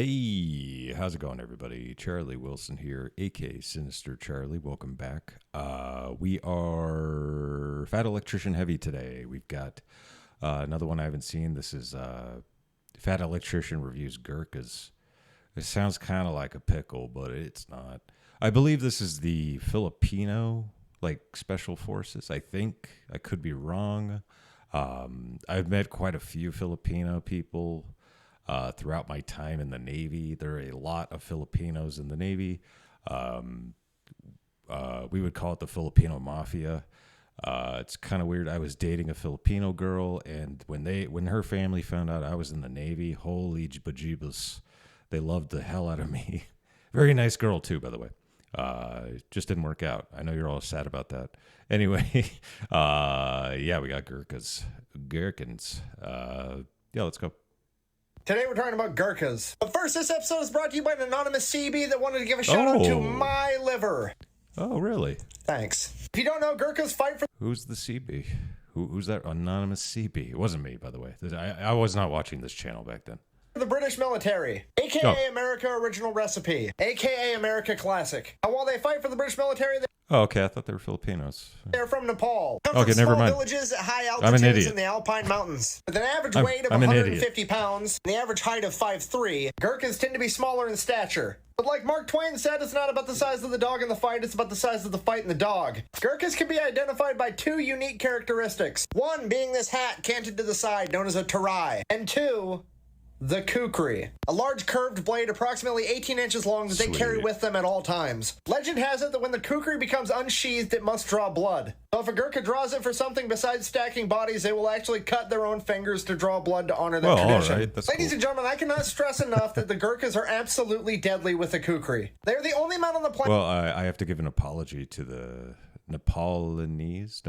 Hey, how's it going, everybody? Charlie Wilson here, aka Sinister Charlie. Welcome back. We are Fat Electrician heavy today. We've got another one I haven't seen. This is Fat Electrician reviews Gurkhas. It sounds kind of like a pickle, but it's not. I believe this is the Filipino, special forces. I think. I could be wrong. I've met quite a few Filipino people throughout my time in the Navy. There are a lot of Filipinos in the Navy. We would call it the Filipino Mafia. It's kind of weird. I was dating a Filipino girl, and when her family found out I was in the Navy, holy bejeebus, they loved the hell out of me. Very nice girl too, by the way. Just didn't work out. I know you're all sad about that. Anyway, yeah, we got Gurkhas. Gherkins. Yeah, let's go. Today we're talking about Gurkhas. But first, this episode is brought to you by an anonymous CB that wanted to give a shout out to my liver. Oh, really? Thanks. If you don't know, Gurkhas fight for... Who's the CB? Who's that anonymous CB? It wasn't me, by the way. I was not watching this channel back then. The British military, aka America Original Recipe, aka America Classic. And while they fight for the British military, Oh, okay. I thought they were Filipinos. They're from Nepal. Come Okay, from never small mind. villages at high I'm an altitudes idiot. in the Alpine Mountains. With an average weight of I'm an 150 pounds and the average height of 5'3", Gurkhas tend to be smaller in stature. But like Mark Twain said, it's not about the size of the dog in the fight, it's about the size of the fight in the dog. Gurkhas can be identified by two unique characteristics. One being this hat canted to the side, known as a tarai. And two, the kukri, a large curved blade approximately 18 inches long that they carry with them at all times. Legend has it that when the kukri becomes unsheathed, it must draw blood. So if a Gurkha draws it for something besides stacking bodies, they will actually cut their own fingers to draw blood to honor that tradition. All right, that's Ladies cool. and gentlemen, I cannot stress enough that the Gurkhas are absolutely deadly with the kukri. They are the only men on the planet. Well, I have to give an apology to the Napoleons.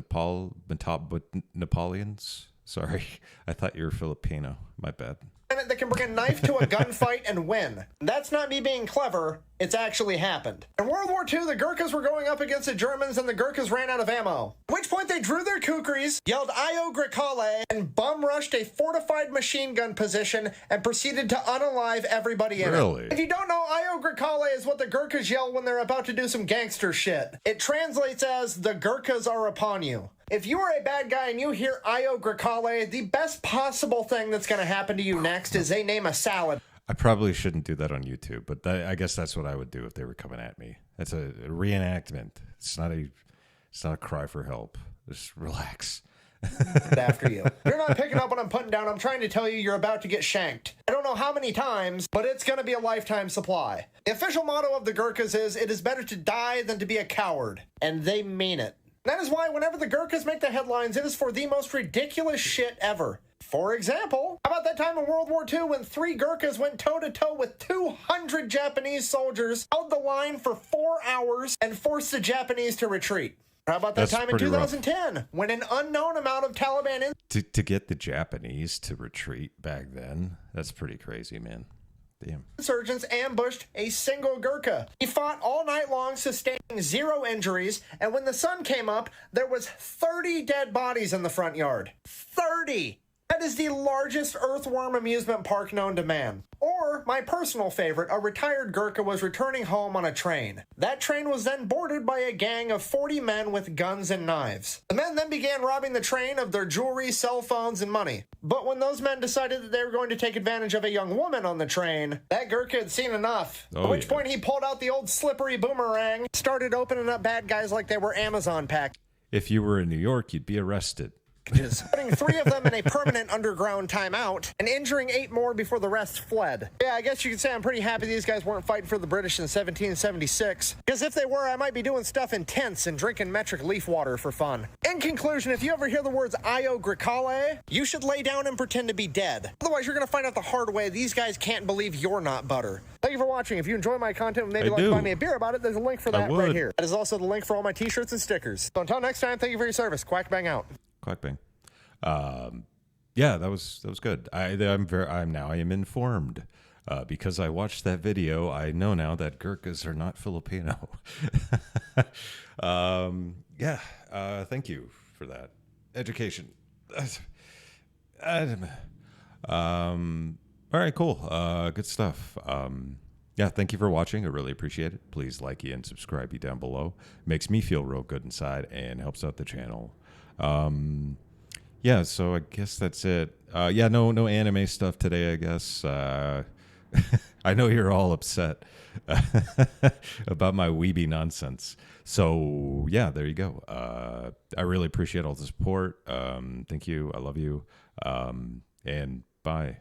Sorry, I thought you were Filipino. My bad. That can bring a knife to a gunfight and win. That's not me being clever, it's actually happened. In World War II, the Gurkhas were going up against the Germans and the Gurkhas ran out of ammo. At which point they drew their kukris, yelled Io Grekale, and bum-rushed a fortified machine gun position and proceeded to unalive everybody in it. If you don't know, Io Grekale is what the Gurkhas yell when they're about to do some gangster shit. It translates as, the Gurkhas are upon you. If you are a bad guy and you hear Io Grekale, the best possible thing that's going to happen to you next is they name a salad. I probably shouldn't do that on YouTube, but I guess that's what I would do if they were coming at me. It's a reenactment. It's not a cry for help. Just relax. After you. You're not picking up what I'm putting down. I'm trying to tell you you're about to get shanked. I don't know how many times, but it's going to be a lifetime supply. The official motto of the Gurkhas is, it is better to die than to be a coward. And they mean it. That is why whenever the Gurkhas make the headlines, it is for the most ridiculous shit ever. For example, how about that time in World War II when 3 Gurkhas went toe-to-toe with 200 Japanese soldiers, held the line for 4 hours, and forced the Japanese to retreat? How about that time in 2010 when an unknown amount of Taliban... To get the Japanese to retreat back then, that's pretty crazy, man. Damn. Insurgents ambushed a single Gurkha. He fought all night long, sustaining 0 injuries, and when the sun came up, there was 30 dead bodies in the front yard. 30! That is the largest earthworm amusement park known to man. Or, my personal favorite, a retired Gurkha was returning home on a train. That train was then boarded by a gang of 40 men with guns and knives. The men then began robbing the train of their jewelry, cell phones, and money. But when those men decided that they were going to take advantage of a young woman on the train, that Gurkha had seen enough. At which point he pulled out the old slippery boomerang, started opening up bad guys like they were Amazon packages. If you were in New York, you'd be arrested. Putting 3 of them in a permanent underground timeout and injuring 8 more before the rest fled. Yeah, I guess you could say I'm pretty happy these guys weren't fighting for the British in 1776. Because if they were, I might be doing stuff in tents and drinking metric leaf water for fun. In conclusion, if you ever hear the words Io Grekale, you should lay down and pretend to be dead. Otherwise, you're going to find out the hard way these guys can't believe you're not butter. Thank you for watching. If you enjoy my content and maybe like to buy me a beer about it, there's a link for that right here. That is also the link for all my t-shirts and stickers. So until next time, thank you for your service. Quack bang out. Quack bang. Yeah, that was good. I am informed. Because I watched that video, I know now that Gurkhas are not Filipino. Thank you for that. Education. All right, cool. Good stuff. Yeah, thank you for watching. I really appreciate it. Please like and subscribe down below. Makes me feel real good inside and helps out the channel. Yeah, so I guess that's it. Yeah, no anime stuff today, I guess. I know you're all upset about my weeby nonsense. So, yeah, there you go. I really appreciate all the support. Thank you. I love you. And bye.